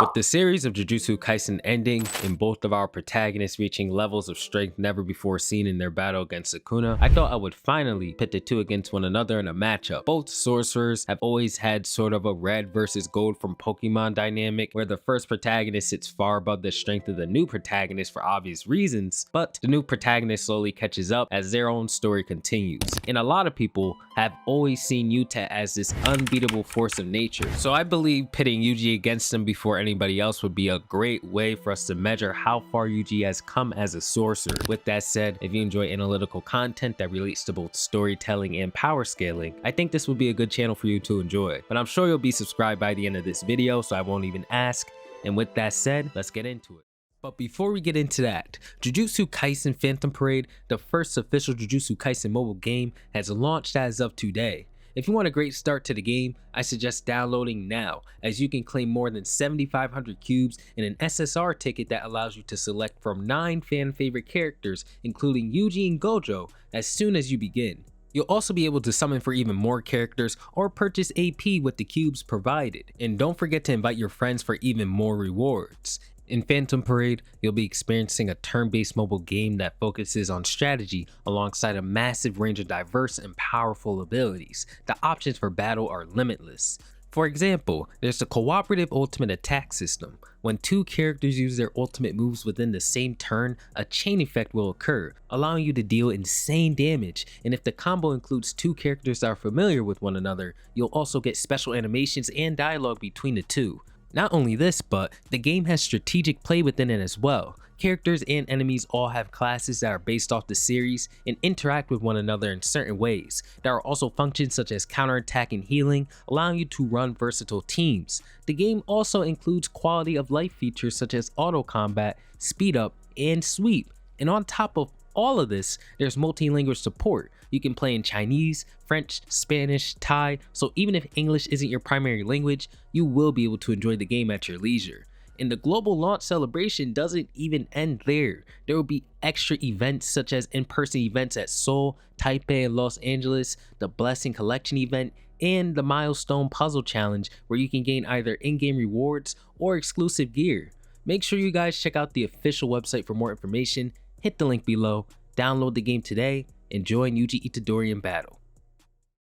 With the series of Jujutsu Kaisen ending and both of our protagonists reaching levels of strength never before seen in their battle against Sukuna, I thought I would finally pit the two against one another in a matchup. Both sorcerers have always had sort of a red versus gold from Pokemon dynamic, where the first protagonist sits far above the strength of the new protagonist for obvious reasons, but the new protagonist slowly catches up as their own story continues. And a lot of people have always seen Yuta as this unbeatable force of nature, so I believe pitting Yuji against him before anybody else would be a great way for us to measure how far Yuji has come as a sorcerer. With that said, if you enjoy analytical content that relates to both storytelling and power scaling, I think this would be a good channel for you to enjoy. But I'm sure you'll be subscribed by the end of this video, so I won't even ask. And with that said, let's get into it. But before we get into that, Jujutsu Kaisen Phantom Parade, the first official Jujutsu Kaisen mobile game, has launched as of today. If you want a great start to the game, I suggest downloading now, as you can claim more than 7,500 cubes and an SSR ticket that allows you to select from 9 fan favorite characters, including Yuji and Gojo, as soon as you begin. You'll also be able to summon for even more characters or purchase AP with the cubes provided. And don't forget to invite your friends for even more rewards. In Phantom Parade, you'll be experiencing a turn-based mobile game that focuses on strategy alongside a massive range of diverse and powerful abilities. The options for battle are limitless. For example, there's a cooperative ultimate attack system. When 2 characters use their ultimate moves within the same turn, a chain effect will occur, allowing you to deal insane damage. And if the combo includes 2 characters that are familiar with one another, you'll also get special animations and dialogue between the two. Not only this, but the game has strategic play within it as well. Characters and enemies all have classes that are based off the series and interact with one another in certain ways. There are also functions such as counterattack and healing, allowing you to run versatile teams. The game also includes quality of life features such as auto combat, speed up, and sweep. And on top of all of this, there's multi-language support. You can play in Chinese, French, Spanish, Thai, so even if English isn't your primary language, you will be able to enjoy the game at your leisure. And the global launch celebration doesn't even end there. There will be extra events such as in-person events at Seoul, Taipei, and Los Angeles, the Blessing Collection event, and the Milestone Puzzle Challenge, where you can gain either in-game rewards or exclusive gear. Make sure you guys check out the official website for more information, hit the link below, download the game today, and join Yuji Itadori in battle.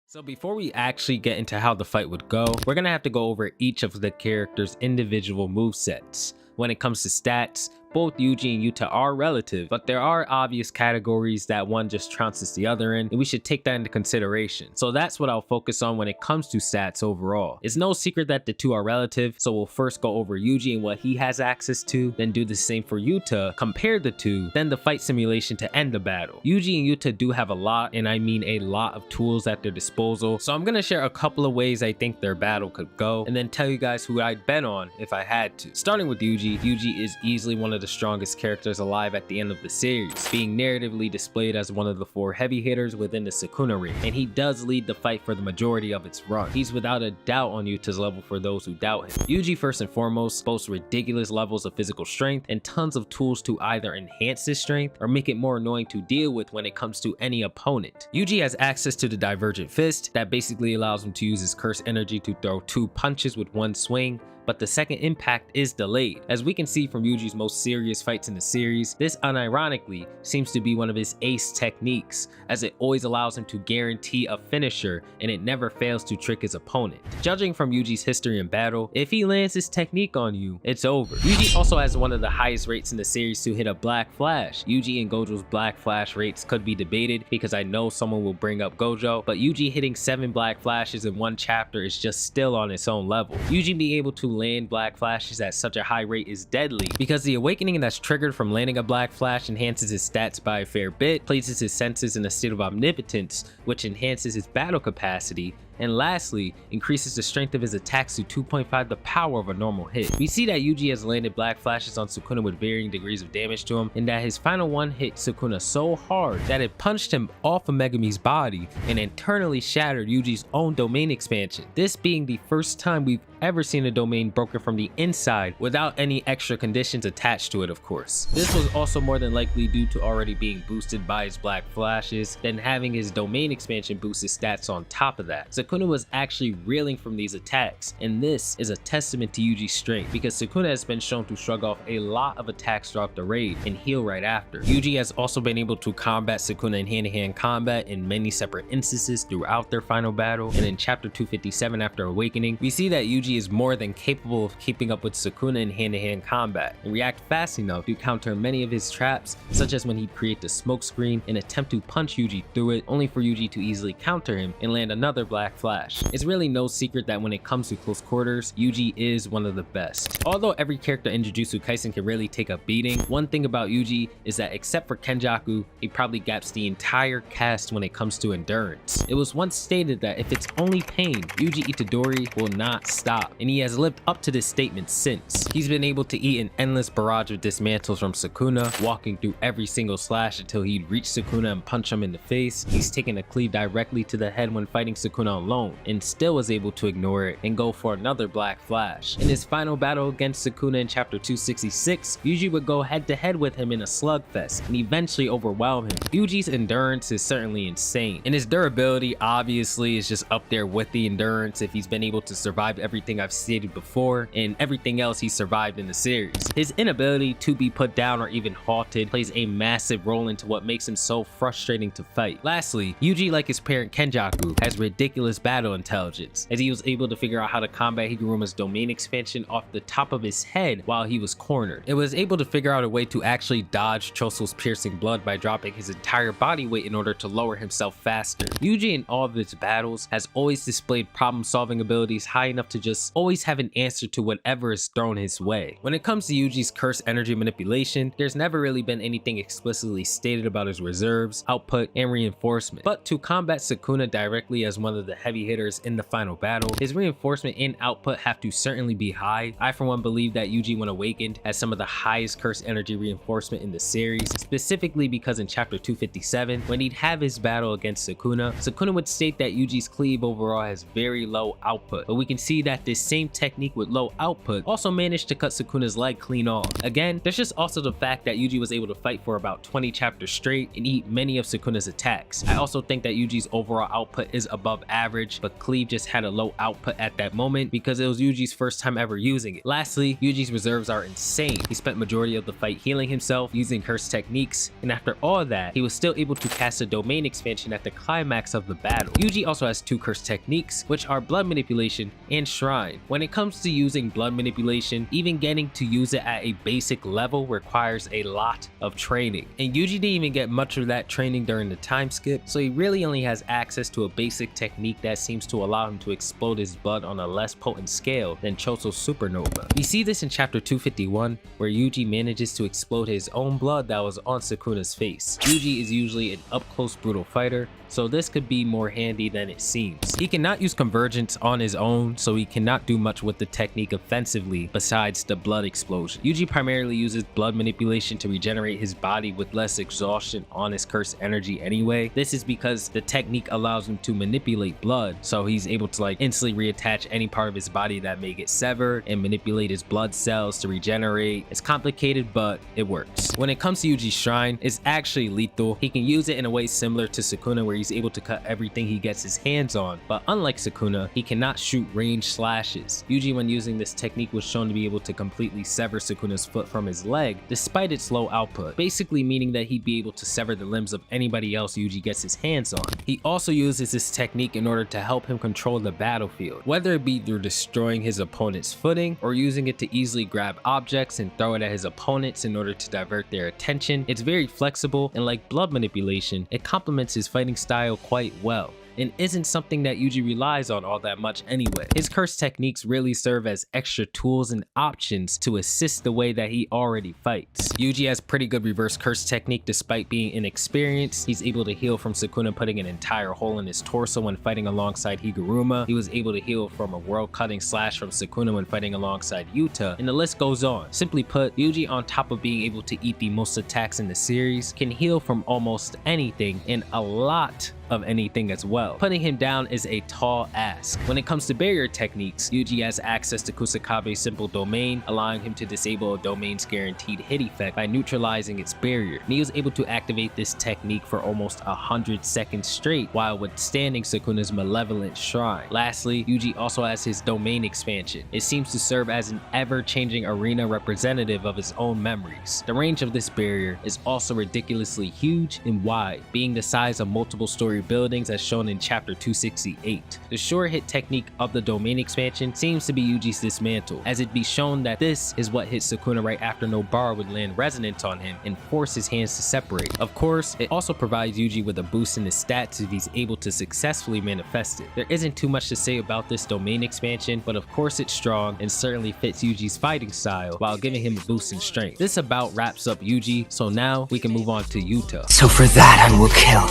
So before we actually get into how the fight would go, we're gonna have to go over each of the characters' individual movesets. When it comes to stats, both Yuji and Yuta are relative, but there are obvious categories that one just trounces the other in, and we should take that into consideration. So that's what I'll focus on when it comes to stats overall. It's no secret that the two are relative, so we'll first go over Yuji and what he has access to, then do the same for Yuta, compare the two, then the fight simulation to end the battle. Yuji and Yuta do have a lot, and I mean a lot of tools at their disposal, so I'm gonna share a couple of ways I think their battle could go, and then tell you guys who I'd bet on if I had to. Starting with Yuji, Yuji is easily one of the strongest characters alive at the end of the series, being narratively displayed as one of the 4 heavy hitters within the Sukuna ring, and he does lead the fight for the majority of its run. He's without a doubt on Yuta's level for those who doubt him. Yuji first and foremost boasts ridiculous levels of physical strength and tons of tools to either enhance his strength or make it more annoying to deal with when it comes to any opponent. Yuji has access to the Divergent Fist that basically allows him to use his curse energy to throw 2 punches with 1 swing, but the second impact is delayed. As we can see from Yuji's most serious fights in the series, this unironically seems to be one of his ace techniques, as it always allows him to guarantee a finisher and it never fails to trick his opponent. Judging from Yuji's history in battle, if he lands this technique on you, it's over. Yuji also has one of the highest rates in the series to hit a Black Flash. Yuji and Gojo's Black Flash rates could be debated because I know someone will bring up Gojo, but Yuji hitting 7 Black Flashes in 1 chapter is just still on its own level. Yuji being able to land Black Flashes at such a high rate is deadly, because the awakening that's triggered from landing a Black Flash enhances his stats by a fair bit, places his senses in a state of omnipotence, which enhances his battle capacity, and lastly, increases the strength of his attacks to 2.5 the power of a normal hit. We see that Yuji has landed Black Flashes on Sukuna with varying degrees of damage to him, and that his final one hit Sukuna so hard that it punched him off of Megumi's body and internally shattered Yuji's own domain expansion. This being the first time we've ever seen a domain broken from the inside without any extra conditions attached to it, of course. This was also more than likely due to already being boosted by his black flashes, then having his domain expansion boost his stats on top of that. Sukuna was actually reeling from these attacks, and this is a testament to Yuji's strength, because Sukuna has been shown to shrug off a lot of attacks throughout the raid and heal right after. Yuji has also been able to combat Sukuna in hand-to-hand combat in many separate instances throughout their final battle, and in chapter 257 after awakening, we see that Yuji is more than capable of keeping up with Sukuna in hand-to-hand combat and react fast enough to counter many of his traps, such as when he'd create the smoke screen and attempt to punch Yuji through it, only for Yuji to easily counter him and land another black flash. It's really no secret that when it comes to close quarters, Yuji is one of the best. Although every character in Jujutsu Kaisen can really take a beating, one thing about Yuji is that except for Kenjaku, he probably gaps the entire cast when it comes to endurance. It was once stated that if it's only pain, Yuji Itadori will not stop, and he has lived up to this statement since. He's been able to eat an endless barrage of dismantles from Sukuna, walking through every single slash until he'd reach Sukuna and punch him in the face. He's taken a cleave directly to the head when fighting Sukuna alone, and still was able to ignore it and go for another black flash. In his final battle against Sukuna in chapter 266, Yuji would go head to head with him in a slugfest and eventually overwhelm him. Yuji's endurance is certainly insane, and his durability obviously is just up there with the endurance if he's been able to survive everything I've stated before and everything else he survived in the series. His inability to be put down or even halted plays a massive role into what makes him so frustrating to fight. Lastly, Yuji, like his parent Kenjaku, has ridiculous battle intelligence, as he was able to figure out how to combat Higuruma's domain expansion off the top of his head while he was cornered. It was able to figure out a way to actually dodge Choso's piercing blood by dropping his entire body weight in order to lower himself faster. Yuji in all of his battles has always displayed problem-solving abilities high enough to just always have an answer to whatever is thrown his way. When it comes to Yuji's curse energy manipulation, there's never really been anything explicitly stated about his reserves, output, and reinforcement. But to combat Sukuna directly as one of the heavy hitters in the final battle, his reinforcement and output have to certainly be high. I for one believe that Yuji when awakened has some of the highest curse energy reinforcement in the series, specifically because in chapter 257, when he'd have his battle against Sukuna, Sukuna would state that Yuji's cleave overall has very low output, but we can see that this same technique with low output also managed to cut Sukuna's leg clean off. Again, there's just also the fact that Yuji was able to fight for about 20 chapters straight and eat many of Sukuna's attacks. I also think that Yuji's overall output is above average, but cleave just had a low output at that moment because it was Yuji's first time ever using it. Lastly, Yuji's reserves are insane. He spent majority of the fight healing himself using curse techniques, and after all that, he was still able to cast a domain expansion at the climax of the battle. Yuji also has two curse techniques, which are blood manipulation and shrine. When it comes to using blood manipulation, even getting to use it at a basic level requires a lot of training, and Yuji didn't even get much of that training during the time skip, so he really only has access to a basic technique that seems to allow him to explode his blood on a less potent scale than Choso's supernova. We see this in chapter 251, where Yuji manages to explode his own blood that was on Sukuna's face. Yuji is usually an up-close brutal fighter, so this could be more handy than it seems. He cannot use convergence on his own, so he cannot do much with the technique offensively besides the blood explosion. Yuji primarily uses blood manipulation to regenerate his body with less exhaustion on his cursed energy anyway. This is because the technique allows him to manipulate blood, so he's able to like instantly reattach any part of his body that may get severed and manipulate his blood cells to regenerate. It's complicated, but it works. When it comes to Yuji's shrine, it's actually lethal. He can use it in a way similar to Sukuna, where he's able to cut everything he gets his hands on, but unlike Sukuna, he cannot shoot ranged slashes. Yuji, when using this technique, was shown to be able to completely sever Sukuna's foot from his leg despite its low output, basically meaning that he'd be able to sever the limbs of anybody else Yuji gets his hands on. He also uses this technique in order to help him control the battlefield, whether it be through destroying his opponent's footing or using it to easily grab objects and throw it at his opponents in order to divert their attention. It's very flexible, and like blood manipulation, it complements his fighting style quite well, and isn't something that Yuji relies on all that much anyway. His curse techniques really serve as extra tools and options to assist the way that he already fights. Yuji has pretty good reverse curse technique despite being inexperienced. He's able to heal from Sukuna putting an entire hole in his torso when fighting alongside Higuruma. He was able to heal from a world-cutting slash from Sukuna when fighting alongside Yuta, and the list goes on. Simply put, Yuji, on top of being able to eat the most attacks in the series, can heal from almost anything and a lot of anything as well. Putting him down is a tall ask. When it comes to barrier techniques, Yuji has access to Kusakabe's simple domain, allowing him to disable a domain's guaranteed hit effect by neutralizing its barrier. And he was able to activate this technique for almost 100 seconds straight while withstanding Sukuna's malevolent shrine. Lastly, Yuji also has his domain expansion. It seems to serve as an ever-changing arena representative of his own memories. The range of this barrier is also ridiculously huge and wide, being the size of multiple story buildings as shown in chapter 268. The sure hit technique of the domain expansion seems to be Yuji's dismantle, as it be shown that this is what hit Sukuna right after Nobara would land resonance on him and force his hands to separate. Of course, it also provides Yuji with a boost in his stats if he's able to successfully manifest it. There isn't too much to say about this domain expansion, but of course it's strong and certainly fits Yuji's fighting style while giving him a boost in strength. This about wraps up Yuji, so now we can move on to Yuta. So for that I will kill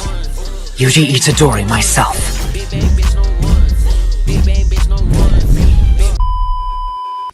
Yuji Itadori myself.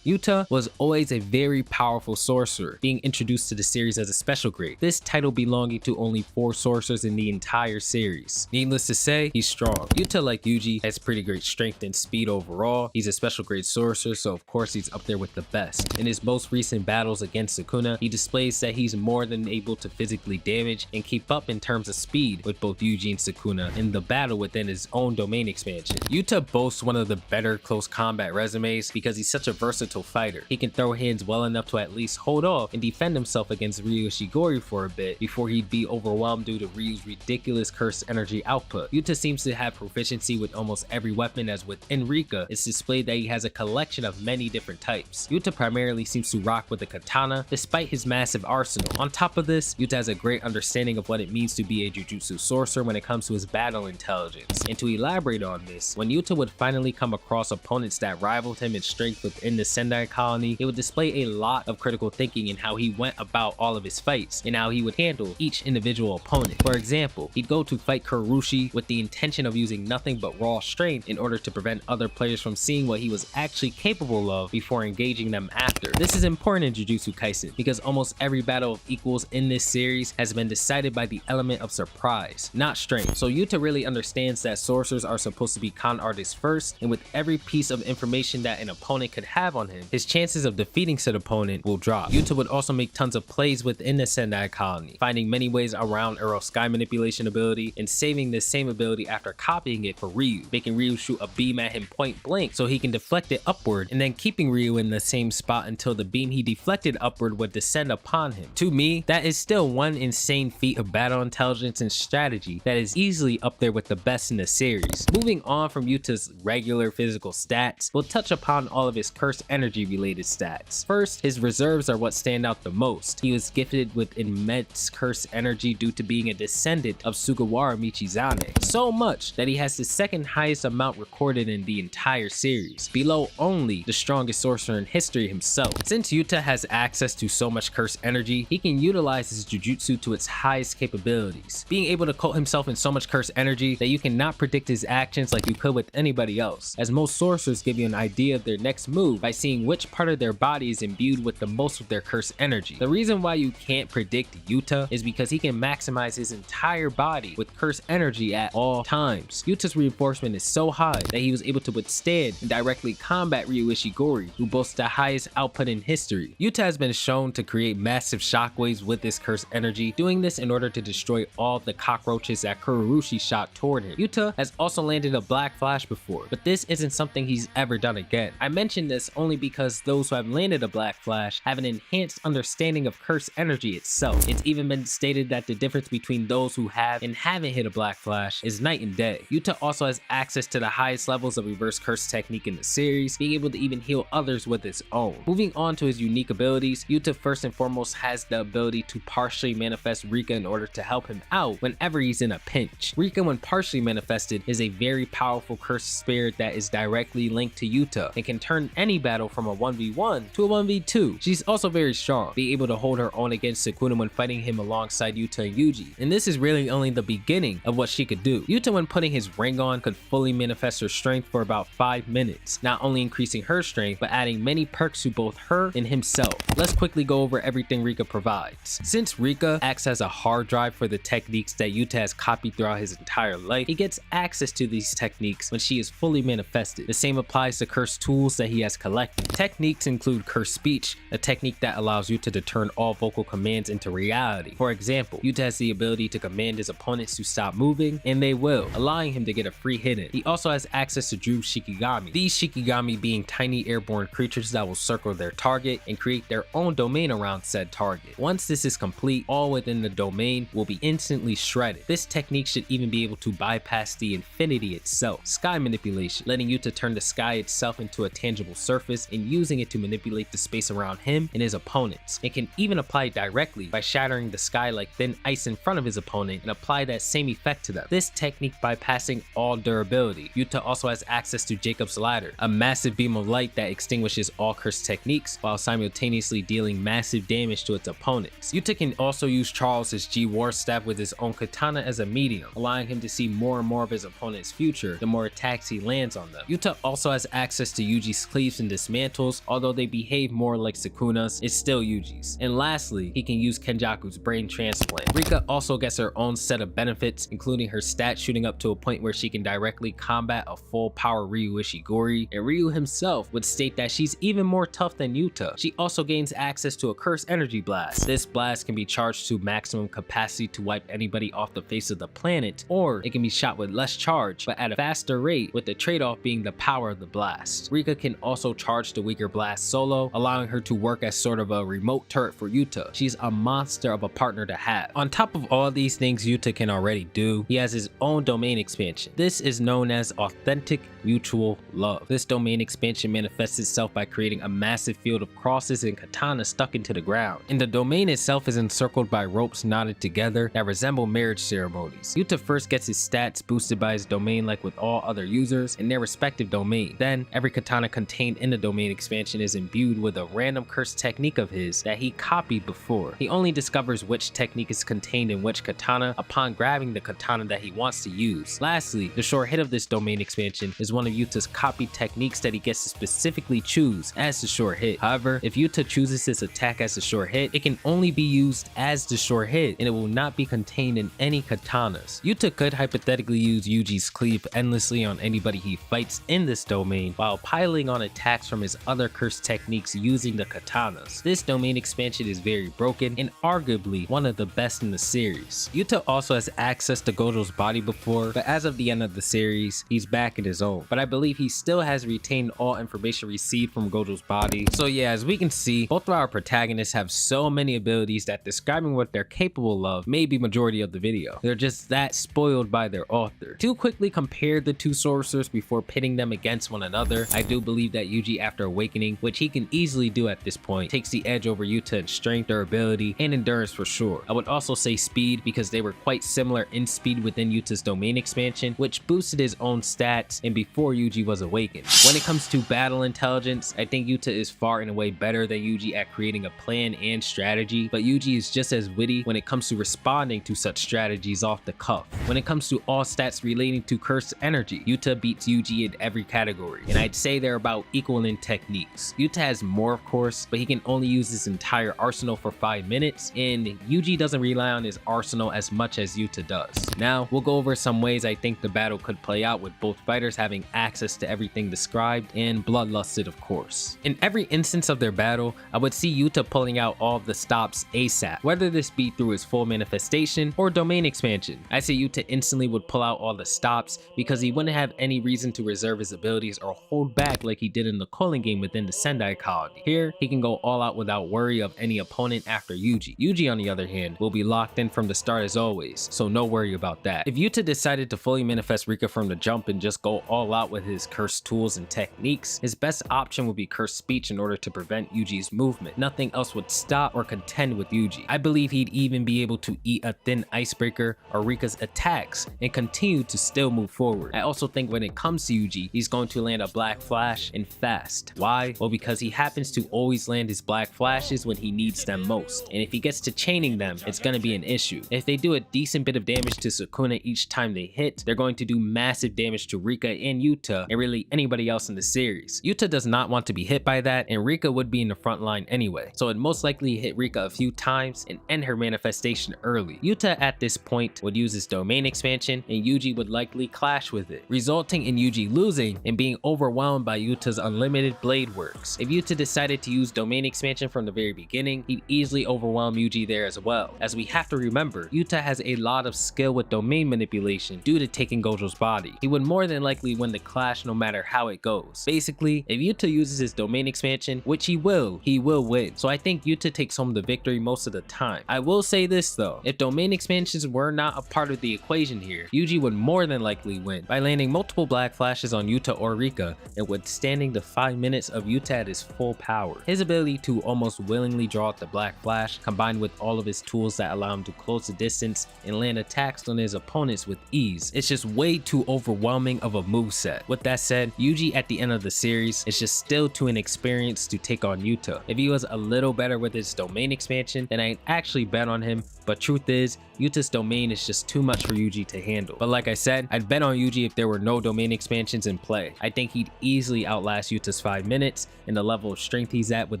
Yuta was always a very powerful sorcerer, being introduced to the series as a special grade, this title belonging to only 4 sorcerers in the entire series. Needless to say, he's strong. Yuta, like Yuji, has pretty great strength and speed overall. He's a special grade sorcerer, so of course he's up there with the best. In his most recent battles against Sukuna, he displays that he's more than able to physically damage and keep up in terms of speed with both Yuji and Sukuna in the battle within his own domain expansion. Yuta boasts one of the better close combat resumes because he's such a versatile fighter. He can throw hands well enough to at least hold off and defend himself against Ryu Ishigori for a bit before he'd be overwhelmed due to Ryu's ridiculous cursed energy output. Yuta seems to have proficiency with almost every weapon, as with Enrika, it's displayed that he has a collection of many different types. Yuta primarily seems to rock with a katana despite his massive arsenal. On top of this, Yuta has a great understanding of what it means to be a jujutsu sorcerer when it comes to his battle intelligence. And to elaborate on this, when Yuta would finally come across opponents that rivaled him in strength within the Sendai colony, it would display a lot of critical thinking in how he went about all of his fights and how he would handle each individual opponent. For example, he'd go to fight Kurushi with the intention of using nothing but raw strength in order to prevent other players from seeing what he was actually capable of before engaging them after. This is important in Jujutsu Kaisen because almost every battle of equals in this series has been decided by the element of surprise, not strength. So Yuta really understands that sorcerers are supposed to be con artists first, and with every piece of information that an opponent could have on him, his chances of defeating said opponent will drop. Yuta would also make tons of plays within the Sendai colony, finding many ways around Earl's sky manipulation ability and saving this same ability after copying it for Ryu, making Ryu shoot a beam at him point blank so he can deflect it upward, and then keeping Ryu in the same spot until the beam he deflected upward would descend upon him. To me, that is still one insane feat of battle intelligence and strategy that is easily up there with the best in the series. Moving on from Yuta's regular physical stats, we'll touch upon all of his cursed energy related stats. First, his reserves are what stand out the most. He was gifted with immense cursed energy due to being a descendant of Sugawara Michizane, so much that he has the second highest amount recorded in the entire series, below only the strongest sorcerer in history himself. Since Yuta has access to so much cursed energy, he can utilize his jujutsu to its highest capabilities, being able to coat himself in so much cursed energy that you cannot predict his actions like you could with anybody else, as most sorcerers give you an idea of their next move by seeing which part of their body is imbued with the most of their cursed energy. The reason why you can't predict Yuta is because he can maximize his entire body with cursed energy at all times. Yuta's reinforcement is so high that he was able to withstand and directly combat Ryu Ishigori, who boasts the highest output in history. Yuta has been shown to create massive shockwaves with this cursed energy, doing this in order to destroy all the cockroaches that Kurushi shot toward him. Yuta has also landed a Black Flash before, but this isn't something he's ever done again. I mention this only because those who have landed a Black Flash have an enhanced understanding of cursed energy itself. It's even been stated that the difference between those who have and haven't hit a Black Flash is night and day. Yuta also has access to the highest levels of reverse curse technique in the series, being able to even heal others with his own. Moving on to his unique abilities, Yuta first and foremost has the ability to partially manifest Rika in order to help him out whenever he's in a pinch. Rika, when partially manifested, is a very powerful cursed spirit that is directly linked to Yuta and can turn any battle from a 1v1 to a 1v2. She's also very strong, being able to hold her own against Sukuna when fighting him alongside Yuta and Yuji. And this is really only the beginning of what she could do. Yuta, when putting his ring on, could fully manifest her strength for about 5 minutes, not only increasing her strength, but adding many perks to both her and himself. Let's quickly go over everything Rika provides. Since Rika acts as a hard drive for the techniques that Yuta has copied throughout his entire life, he gets access to these techniques when she is fully manifested. The same applies to cursed tools that he has collected. Techniques include cursed speech, a technique that allows Yuta to turn all vocal commands into reality. For example, Yuta has the ability to command his opponents to stop moving, and they will, allowing him to get a free hit in. He also has access to Drew Shikigami, these Shikigami being tiny airborne creatures that will circle their target and create their own domain around said target. Once this is complete, all within the domain will be instantly shredded. This technique should even be able to bypass the infinity itself. Sky manipulation, letting Yuta turn the sky itself into a tangible surface and using it to manipulate the space around him and his opponents. It can even apply directly by shattering the sky like thin ice in front of his opponent and apply that same effect to them. This technique bypassing all durability. Yuta also has access to Jacob's Ladder, a massive beam of light that extinguishes all cursed techniques while simultaneously dealing massive damage to its opponents. Yuta can also use Charles's G War Staff with his own katana as a medium, allowing him to see more and more of his opponent's future the more attacks he lands on them. Yuta also has access to Yuji's cleaves and dismantles. Although they behave more like Sukuna's, it's still Yuji's. And lastly, he can use Kenjaku's brain transplant. Rika also gets her own set of benefits, including her stats shooting up to a point where she can directly combat a full power Ryu Ishiguri, and Ryu himself would state that she's even more tough than Yuta. She also gains access to a cursed energy blast. This blast can be charged to maximum capacity to wipe anybody off the face of the planet, or it can be shot with less charge but at a faster rate, with the trade-off being the power of the blast. Rika can also charge the weaker blast solo, allowing her to work as sort of a remote turret for Yuta. She's a monster of a partner to have. On top of all these things Yuta can already do, he has his own domain expansion. This is known as Authentic Mutual Love. This domain expansion manifests itself by creating a massive field of crosses and katanas stuck into the ground, and the domain itself is encircled by ropes knotted together that resemble marriage ceremonies. Yuta first gets his stats boosted by his domain like with all other users in their respective domain. Then every katana contained in the domain expansion is imbued with a random cursed technique of his that he copied before. He only discovers which technique is contained in which katana upon grabbing the katana that he wants to use. Lastly, the short hit of this domain expansion is one of Yuta's copied techniques that he gets to specifically choose as the short hit. However, if Yuta chooses this attack as the short hit, it can only be used as the short hit and it will not be contained in any katanas. Yuta could hypothetically use Yuji's cleave endlessly on anybody he fights in this domain while piling on attacks from his other cursed techniques using the katanas. This domain expansion is very broken and arguably one of the best in the series. Yuta also has access to Gojo's body before, but as of the end of the series, he's back in his own. But I believe he still has retained all information received from Gojo's body. So yeah, as we can see, both of our protagonists have so many abilities that describing what they're capable of may be majority of the video. They're just that spoiled by their author. To quickly compare the two sorcerers before pitting them against one another, I do believe that Yuji, after awakening, which he can easily do at this point, takes the edge over Yuta in strength, durability, and endurance for sure. I would also say speed because they were quite similar in speed within Yuta's domain expansion, which boosted his own stats and before Yuji was awakened. When it comes to battle intelligence, I think Yuta is far and away better than Yuji at creating a plan and strategy, but Yuji is just as witty when it comes to responding to such strategies off the cuff. When it comes to all stats relating to cursed energy, Yuta beats Yuji in every category, and I'd say they're about equal in techniques. Yuta has more of course, but he can only use his entire arsenal for 5 minutes, and Yuji doesn't rely on his arsenal as much as Yuta does. Now, we'll go over some ways I think the battle could play out with both fighters having access to everything described and bloodlusted of course. In every instance of their battle, I would see Yuta pulling out all of the stops ASAP, whether this be through his full manifestation or domain expansion. I say Yuta instantly would pull out all the stops because he wouldn't have any reason to reserve his abilities or hold back like he did in the Culling game within the Sendai colony. Here, he can go all out without worry of any opponent after Yuji. Yuji, on the other hand, will be locked in from the start as always, so no worry about that. If Yuta decided to fully manifest Rika from the jump and just go all out with his cursed tools and techniques, his best option would be cursed speech in order to prevent Yuji's movement. Nothing else would stop or contend with Yuji. I believe he'd even be able to eat a thin icebreaker or Rika's attacks and continue to still move forward. I also think when it comes to Yuji, he's going to land a black flash and fast. fast. Why? Well, because he happens to always land his black flashes when he needs them most, and if he gets to chaining them, it's gonna be an issue. If they do a decent bit of damage to Sukuna each time they hit, they're going to do massive damage to Rika and Yuta, and really anybody else in the series. Yuta does not want to be hit by that, and Rika would be in the front line anyway, so it'd most likely hit Rika a few times and end her manifestation early. Yuta at this point would use his domain expansion, and Yuji would likely clash with it, resulting in Yuji losing and being overwhelmed by Yuta's unlimited blade works. If Yuta decided to use domain expansion from the very beginning, he'd easily overwhelm Yuji there as well, as we have to remember, Yuta has a lot of skill with domain manipulation due to taking Gojo's body. He would more than likely win the clash no matter how it goes. Basically, if Yuta uses his domain expansion, which he will win. So I think Yuta takes home the victory most of the time. I will say this though, if domain expansions were not a part of the equation here, Yuji would more than likely win by landing multiple black flashes on Yuta or Rika and withstanding the 5 minutes of Yuta at his full power. His ability to almost willingly draw out the black flash, combined with all of his tools that allow him to close the distance and land attacks on his opponents with ease, it's just way too overwhelming of a moveset. With that said, Yuji at the end of the series is just still too inexperienced to take on Yuta. If he was a little better with his domain expansion, then I'd actually bet on him, but truth is, Yuta's domain is just too much for Yuji to handle. But like I said, I'd bet on Yuji if there were no domain expansions in play. I think he'd easily outlast Yuta's 5 minutes, and the level of strength he's at with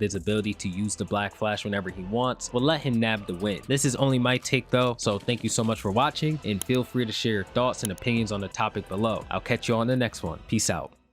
his ability to use the black flash whenever he wants will let him nab the win. This is only my take though, so thank you so much for watching, and feel free to share your thoughts and opinions on the topic below. I'll catch you on the next one. Peace out.